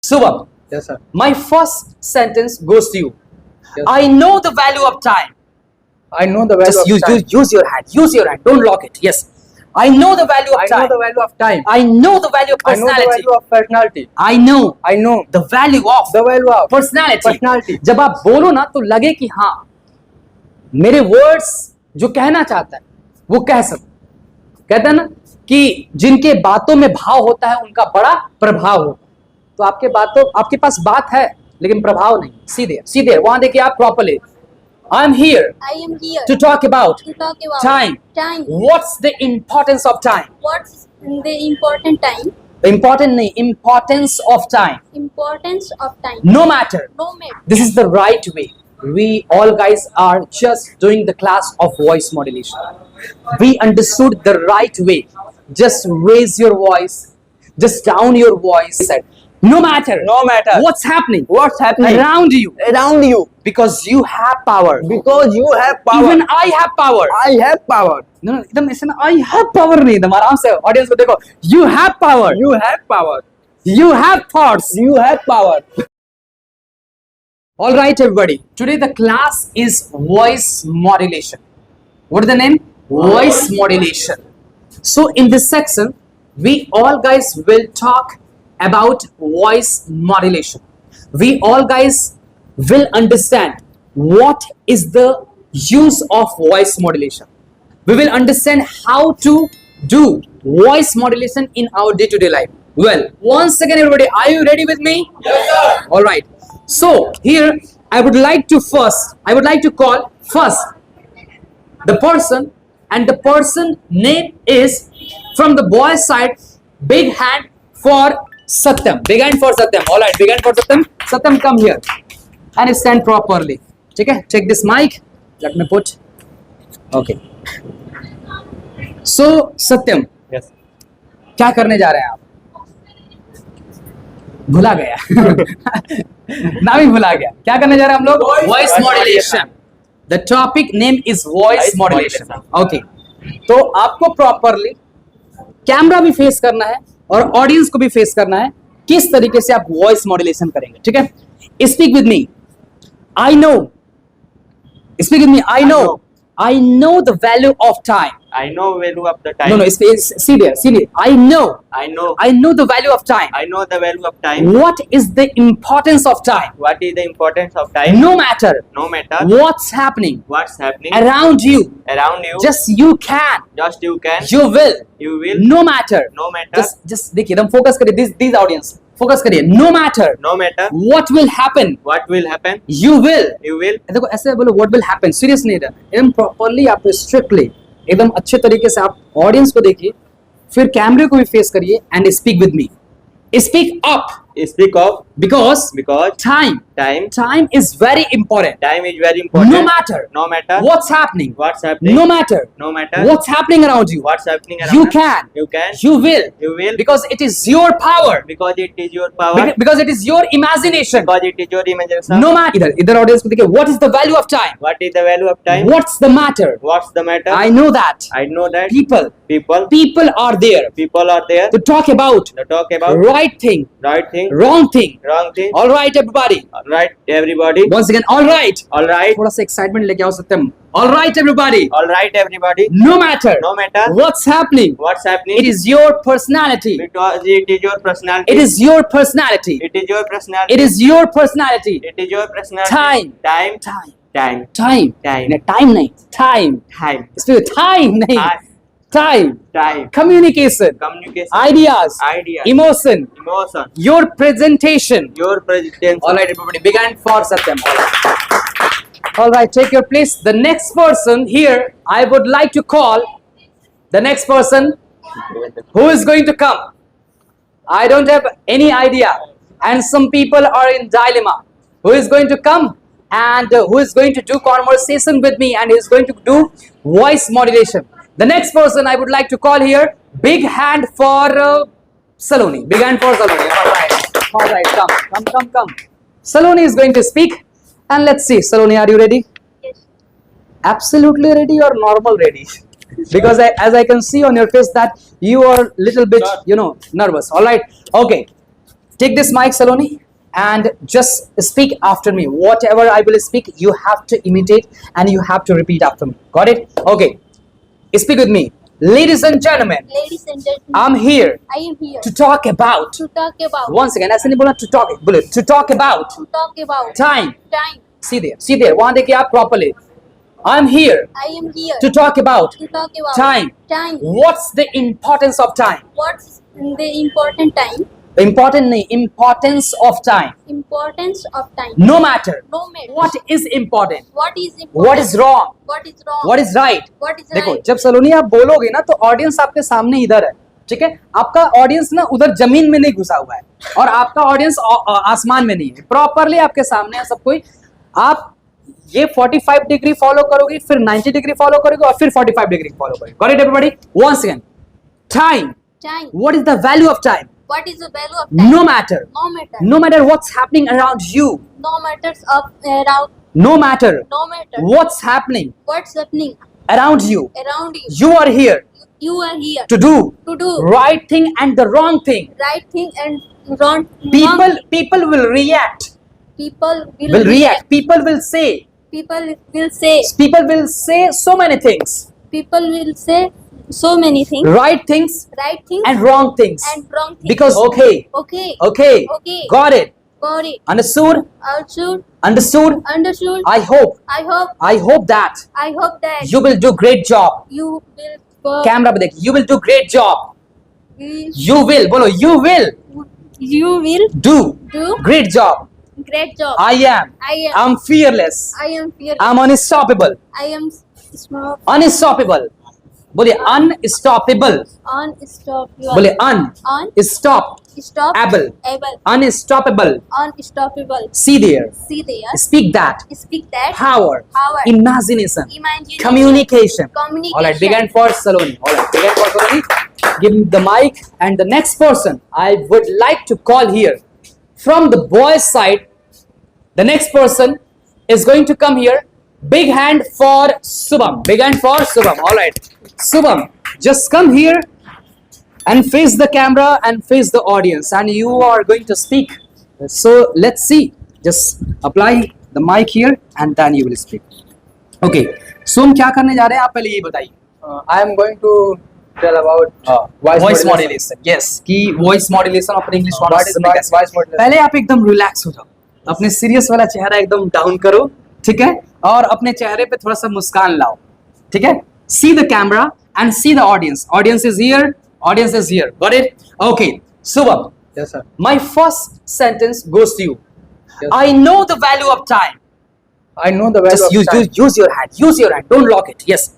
Subham, Yes, sir. my first sentence goes to you. Yes. I know the value of time. I know the value Just of use, time. use your hand. Use your hand. Don't lock it. Yes. I know the value of I time. know the value of time. I know the value of I know the personality. value of personality. I know I know the value of the value of personality. personality. जब आप बोलो ना तो लगे कि हाँ मेरे words जो कहना चाहता है वो कह सकते। कहते हैं ना कि जिनके बातों में भाव होता है उनका बड़ा प्रभाव होता है। तो आपके पास बात है लेकिन प्रभाव नहीं। सीधे सीधे वहां देखिए आप properly. I am here I am here to talk about to talk about time. Time. What's the importance of time? What's the important time? Important नहीं, importance of time. Importance of time. No matter. No matter. This is the right way. We all guys are just doing the class of voice modulation. We understood the right way. Just raise your voice. Just down your voice. No matter. No matter What's happening what's happening around you. around you, Because you have power. because you have power. Even I have power. I have power. No, एकदम ऐसे ना I have power नहीं एकदम आराम से audience को देखो. You have power. You have power. You have thoughts. You have power. All right, everybody. Today the class is voice modulation. What is the name? Voice modulation. So in this section, we all guys will talk about voice modulation. We all guys will understand what is the use of voice modulation. We will understand how to do voice modulation in our day-to-day life. Well, once again, everybody, are you ready with me? Yes, sir. All right. So here I would like to call first the person, and the person name is from the boy's side. Big hand for Satyam. Big hand for Satyam. All right. Big hand for Satyam. Satyam, come here and stand properly. Okay. Check this mic. Let me put. Okay. So Satyam, Yes. क्या करने जा रहे हैं आप? भुला गया नाम ही भुला गया। क्या करने जा रहे हैं हम लोग? Voice modulation. The topic name is voice Voice modulation. modulation. Okay, तो आपको प्रॉपरली कैमरा भी फेस करना है और ऑडियंस को भी फेस करना है किस तरीके से आप वॉइस मॉड्यूलेशन करेंगे। ठीक है, speak with me. I know, speak with me. I know the value of time. I know value of the time. No, see there. I know the value of time. I know the value of time. What is the importance of time? What is the importance of time? No matter No matter what's happening what's happening around you, around you, just you can, you can, you will, you will, no matter. no matter, Just देखिए, एकदम focus करिए, these audience, focus करिए. No matter no matter what will happen, what will happen, you will. you will. देखो ऐसे बोलो what will happen, serious नहीं है, एकदम properly आप strictly, एकदम अच्छे तरीके से आप ऑडियंस को देखिए, फिर कैमरे को भी फेस करिए and speak with me. Speak up Speak of because because time is very important. time is very important. No matter what's happening, no matter what's happening around you, what's happening around you us, can, you can, you will, you will, because it is your power, because it is your power, because it is your imagination. because it is your imagination. No matter, इधर audience को देखिए, what is the value of time? What is the value of time? What's the matter? What's the matter? I know that I know that people are there people are there to talk about to talk about right thing, right thing, wrong thing. wrong thing. All right, everybody. All right, everybody. Once again, all right. All right, थोड़ा सा excitement लेके आओ सत्यम। All right, everybody. all right, everybody. No matter No matter what's happening, what's happening, it is your personality. because it is your personality. It is your personality. It is your personality. It is your personality. It is your personality. Time. Time. Time. Time. Time. Time. नहीं, time नहीं, time. Time. इसमें time नहीं, Time. time. Time. Communication, Communication. ideas, Ideas. emotion, Emotion. your presentation. Your president. All right, everybody, big hand for Satyam. All right, take your place. The next person here, I would like to call the next person who is going to come. I don't have any idea, and some people are in dilemma. Who is going to come and who is going to do conversation with me and is going to do voice modulation? The next person I would like to call here. Big hand for Saloni. Big hand for Saloni. All right, come. Saloni is going to speak, and let's see. Saloni, are you ready? Yes. Absolutely ready or normal ready? Because as I can see on your face that you are little bit, nervous. All right. Okay. take this mic, Saloni, and just speak after me. Whatever I will speak, you have to imitate and you have to repeat after me. Got it? Okay. Speak with me. Ladies and gentlemen, Ladies and gentlemen, I'm here I am here to talk about. to talk about Once again, ऐसे नहीं बोला to talk. बोले to talk about time. time. See there. वहाँ देखिए आप properly. I'm here I am here to talk about to talk about time. Time. What's the importance of time? What's the important time? Important नहीं, importance of time. Importance of time. No matter No matter what is important, what is important. what is wrong, What is wrong. what is right. What is देखो right. जब सलोनी आप बोलोगे ना तो audience आपके सामने इधर है, ठीक है? आपका ऑडियंस ना उधर जमीन में नहीं घुसा हुआ है और आपका ऑडियंस आसमान में नहीं है, प्रॉपरली आपके सामने है सब कोई. आप ये 45 डिग्री फॉलो करोगे, फिर 90 डिग्री फॉलो करोगे और फिर 45 डिग्री फॉलो करोगे. Got it everybody? Once again, time. Time. What is the value of time? What is the value of time? No matter. No matter. No matter what's happening around you. No matters of around. No matter No matter what's happening what's happening around you. around you. You are here You are here to do to do right thing and the wrong thing. right thing and wrong. People will react. People Will react. People will say. People will say. People will say so many things. People will say so many things. Right things Right things and wrong things. and wrong things. Because okay. Okay. Okay. Okay. Got it. Got it. Understood? Understood. Understood? Understood. I hope. I hope that I hope that you will do great job. you will go. Camera पे देख. You will do great job. You You will. बोलो. You will will do do great job. great job. I am. I am. I'm fearless. I am fearless. I'm unstoppable. I am small. Unstoppable. बोलिए unstoppable. Unstoppable. बोलिए On stop. stop. Able. Able. Unstoppable. Unstoppable. See there. See there. Speak that. Speak that. Power. Power. Imagination. Imagination. Communication. Communication. All right. Big hand for Saloni. All right. Big hand for Saloni. Give him the mic. And the next person I would like to call here from the boys' side. The next person is going to come here. Big hand for Subham. Big hand for Subham. All right. Subham, just come here and face the camera and face the audience, and you are going to speak. So let's see. Just apply the mic here and then you will speak. Okay. Subham, क्या करने जा रहे हैं आप पहले ये बताइए. I am going to tell about voice modulation. Yes. कि voice modulation अपने English What is voice modulation? पहले आप एकदम रिलैक्स हो जाओ, अपने सीरियस वाला चेहरा एकदम डाउन करो, ठीक है, और अपने चेहरे पे थोड़ा सा मुस्कान लाओ, ठीक है. See the camera and see the audience. Audience is here. Audience is here. Got it? Okay. Subham, Yes, sir. my first sentence goes to you. Yes. I know the value of time. I know the value Just of time. use your hand. Use your hand. Don't lock it. Yes.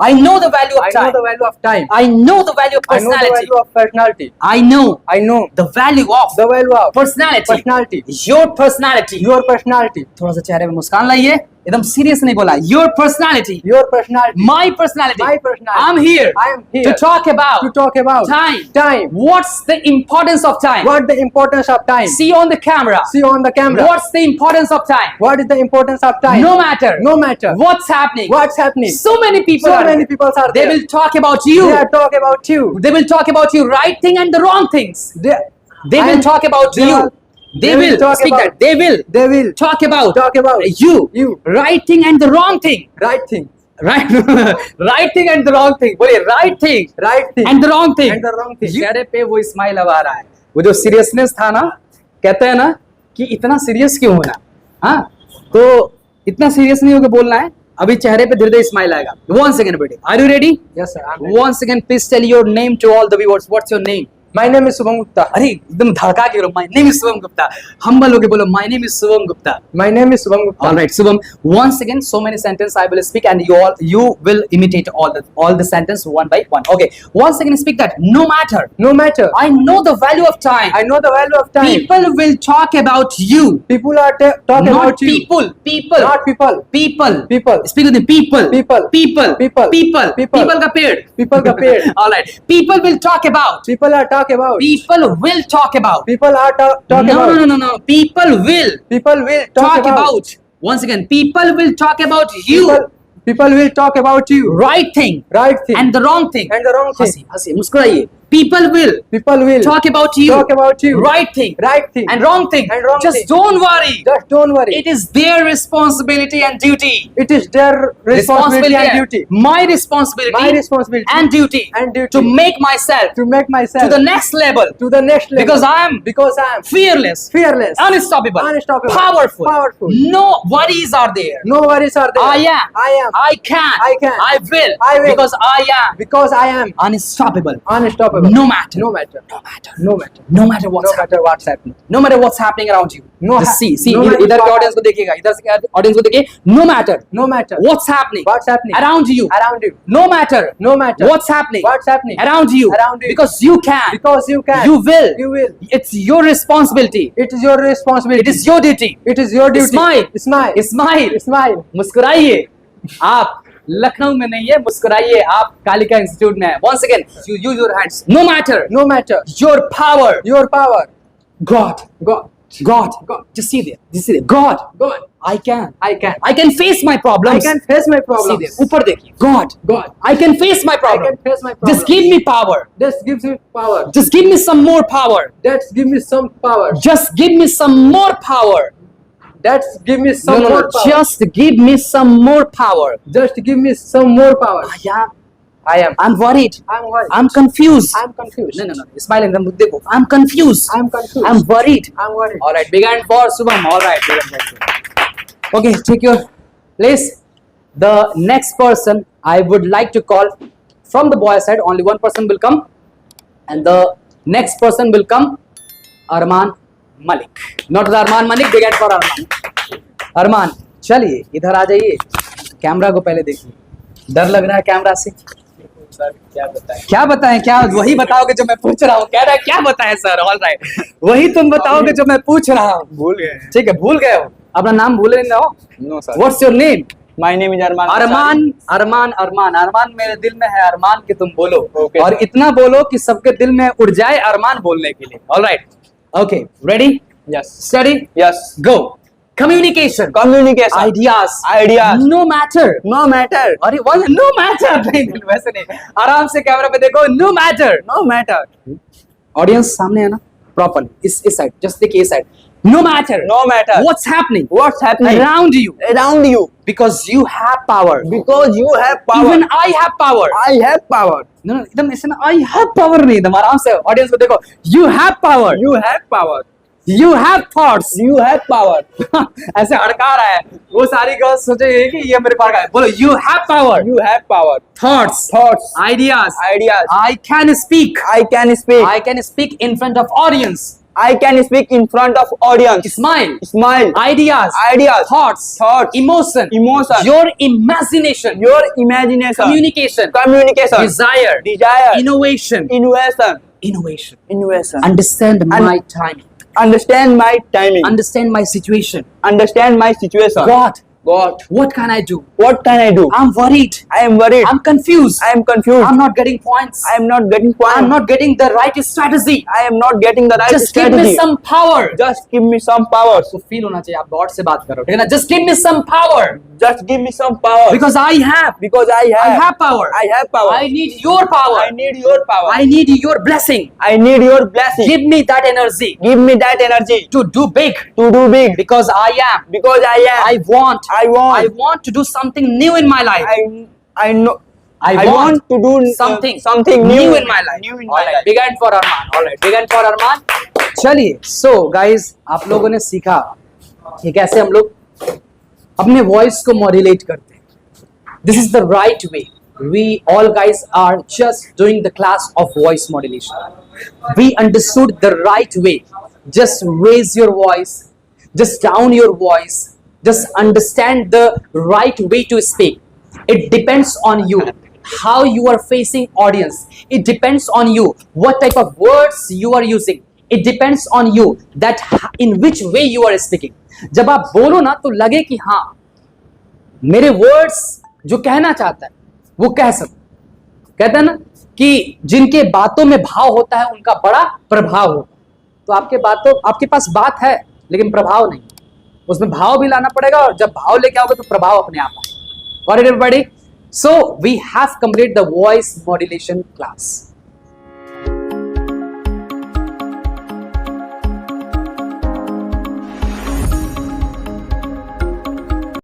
I know the value of I time. know the value of time. I know the value of I know the personality. value of personality. I know I know the value of the value of personality. personality. Your personality. Your personality. थोड़ा सा चेहरे पे मुस्कान लाइए, एकदम serious नहीं बोला. Your personality. Your personality. My personality. My personality. I'm here. I am here to talk about to talk about time. Time. What's the importance of time? What the importance of time? See on the camera. See on the camera. What's the importance of time? What is the importance of time? No matter. No matter. What's happening. What's happening? So many people So are many there. people are They there. will talk about you. They are talk about you. They will talk about you right thing and the wrong things. They will and talk about they you. are- They will talk speak about- that. They will They will talk about talk about you. You. Right thing and the wrong thing. Right thing. Right. Right thing and the wrong thing. बोलिए right thing Right thing. and the wrong thing. And the wrong thing. चेहरे पे वो smile अब आ रहा है. वो जो seriousness था ना, कहते हैं ना कि इतना सीरियस क्यों होना. हाँ, तो इतना सीरियस नहीं होकर बोलना है. अभी चेहरे पे धीरे धीरे स्माइल आएगा. Once again, everybody. Are you ready? Yes, sir. I'm ready. Once again, please tell your name to all the viewers. What's your name? My name is Subham Gupta. अरे एकदम धड़का के बोलो. My name is Subham Gupta. Humble होके बोलो. My name is Subham Gupta. My name is Subham Gupta. All right, Subham. Once again, so many sentences I will speak, and you will imitate all the sentence one by one. Okay. Once again, speak that. No matter. No matter. I know the value of time. I know the value of time. People will talk about you. People are talking Not about you. people. People. Not people. People. People. Speak with the people. People. People. People. People. People. People का पेड़. People का पेड़. All right. People will talk about. People are talking about. People will talk about. People are talking No, about. no, no, no, no. People will People will talk about. Once again, people will talk about you. People will talk about you. Right thing Right thing. and the wrong thing. And the wrong thing. हंसी हंसी मुस्कुराइए. People will People will talk about you. talk about you. Right thing. Right thing. And wrong thing. And wrong Just thing. don't worry. Just don't worry. It is their responsibility and duty. It is their responsibility and duty. My responsibility. My responsibility and duty. and duty. To make myself To make myself to the next level. to the next level. Because I am Because I am fearless. fearless, Unstoppable. Unstoppable. Powerful. Powerful. No worries are there. No worries are there. I am. I am. I can. I can. I will. I will. Because I am Because I am unstoppable. unstoppable. No matter. No matter. No matter. No matter. No matter what's No matter what's happening. no matter what's happening around you. No Just ha- see no matter इधर के what audience को देखिएगा, इधर से audience को देखिए. No matter No matter what's happening what's happening around you. around you. No matter No matter what's happening what's happening around you. Around you. Because you can. Because you can. You will. You will. It's your responsibility. It is your responsibility. It is your duty. It is your duty. Smile. Smile. Smile. Smile. मुस्कुराइए. आप लखनऊ में नहीं है, मुस्कुराइए. आप Kalika institute में है. Once again, you use your hands. No matter No matter your power. your power. God. God. God. Just see there. Just see there. God. God. I can. I can. I can face my problems. I can face my See problems. there. ऊपर देखिए. God. God. I can face my I problem. can face my problems. Just give me power. Just gives me power. Just give me some more power. That's give me some power. Just give me some more power. That's give me some more power. Just give me some more power. Just give me some more power. I am. I'm worried. I'm worried. I'm confused. I'm confused. No. Smiling. I'm confused. I'm confused. I'm worried. I'm worried. All right. Big hand for Subham. All right. Big hand for Subham. Okay. Take your place. The next person I would like to call from the boy side. Only one person will come, and the next person will come. Arman Malik. Not the Arman Malik. Big hand for Arman. Arman, चलिए इधर आ जाइए. Camera को पहले देखिए. डर लग रहा है कैमरा से. क्या बताएं? क्या वही बताओगे जो मैं पूछ रहा हूँ. कह रहा है क्या बताएं सर. ऑल राइट, वही तुम बताओगे जो मैं पूछ रहा हूँ. भूल गए. ठीक है, भूल गए हो. अपना नाम भूले ना हो. No sir. What's your name? My name is Arman. Arman मेरे दिल में है अरमान कि तुम बोलो. Okay. और इतना बोलो कि सबके दिल में उड़ जाए अरमान बोलने के लिए. All right. Okay, ready? Yes. Study. Yes. Go. Communication. Communication. Ideas. Ideas. No matter. No matter. अरे नो मैटर. नहीं, वैसे नहीं. आराम से कैमरा पे देखो. No matter. No matter. Audience सामने है ना, प्रॉपर इस साइड. जस्ट देखिए इस side. No matter. No matter. What's happening What's happening around you, around you? because you have power. Because you have power. Even I have power. I have power. No, एकदम ऐसे ना, I have power नहीं. एकदम आराम से audience को देखो. You have power. You have power. You have thoughts. You have power. ऐसे हड़का रहा है. वो सारी गर्ल्स सोचेंगे कि ये मेरे पास है. बोलो you have power. You have power. Thoughts. Thoughts. Ideas. Ideas. I can speak. I can speak. I can speak in front of audience. I can speak in front of audience. Smile. Smile. Ideas. Ideas. Thoughts. Thoughts. Emotion. Emotion. Your imagination. Your imagination. Communication. Communication. Desire. Desire. Innovation. Innovation. Innovation. Innovation. Understand my timing. Understand my timing. Understand my situation. Understand my situation. God, God. what can I do? What can I do? I'm worried. I am worried. I'm confused. I am confused. I'm not getting points. I am not getting points. I'm not getting the right strategy. I am not getting the right Just give strategy. me some power. Just give me some power. तो feel होना चाहिए. आप God से बात करो, ठीक है ना? Just give me some power. Just give me some power. Because I have. Because I have power. I have power. I need your power. I need your power. I need your blessing. I need your blessing. Give me that energy Give me that energy to do big. to do big. Because I am. Because I am. I want. I want. to do something new in my life. I know. I want want to do something new in my life. New in All my right, life. big hand for Arman. All right, big hand for Arman. चलिए, so guys, आप लोगों ने सीखा कि कैसे हम लोग अपने वॉइस को मॉड्यूलेट करते हैं. This is the right way. We all guys are just doing the class of voice modulation. We understood the right way. Just raise your voice, just down your voice, just understand the right way to speak. It depends on you how you are facing audience. It depends on you what type of words you are using. It depends on you that in which way you are speaking. जब आप बोलो ना तो लगे कि हाँ मेरे words जो कहना चाहता है वो कह सकते. कहते हैं ना कि जिनके बातों में भाव होता है उनका बड़ा प्रभाव होता है. तो आपके पास बात है लेकिन प्रभाव नहीं. उसमें भाव भी लाना पड़ेगा और जब भाव लेके आओगे तो प्रभाव अपने आप आएगा. Got it, everybody? So we have completed the voice modulation class.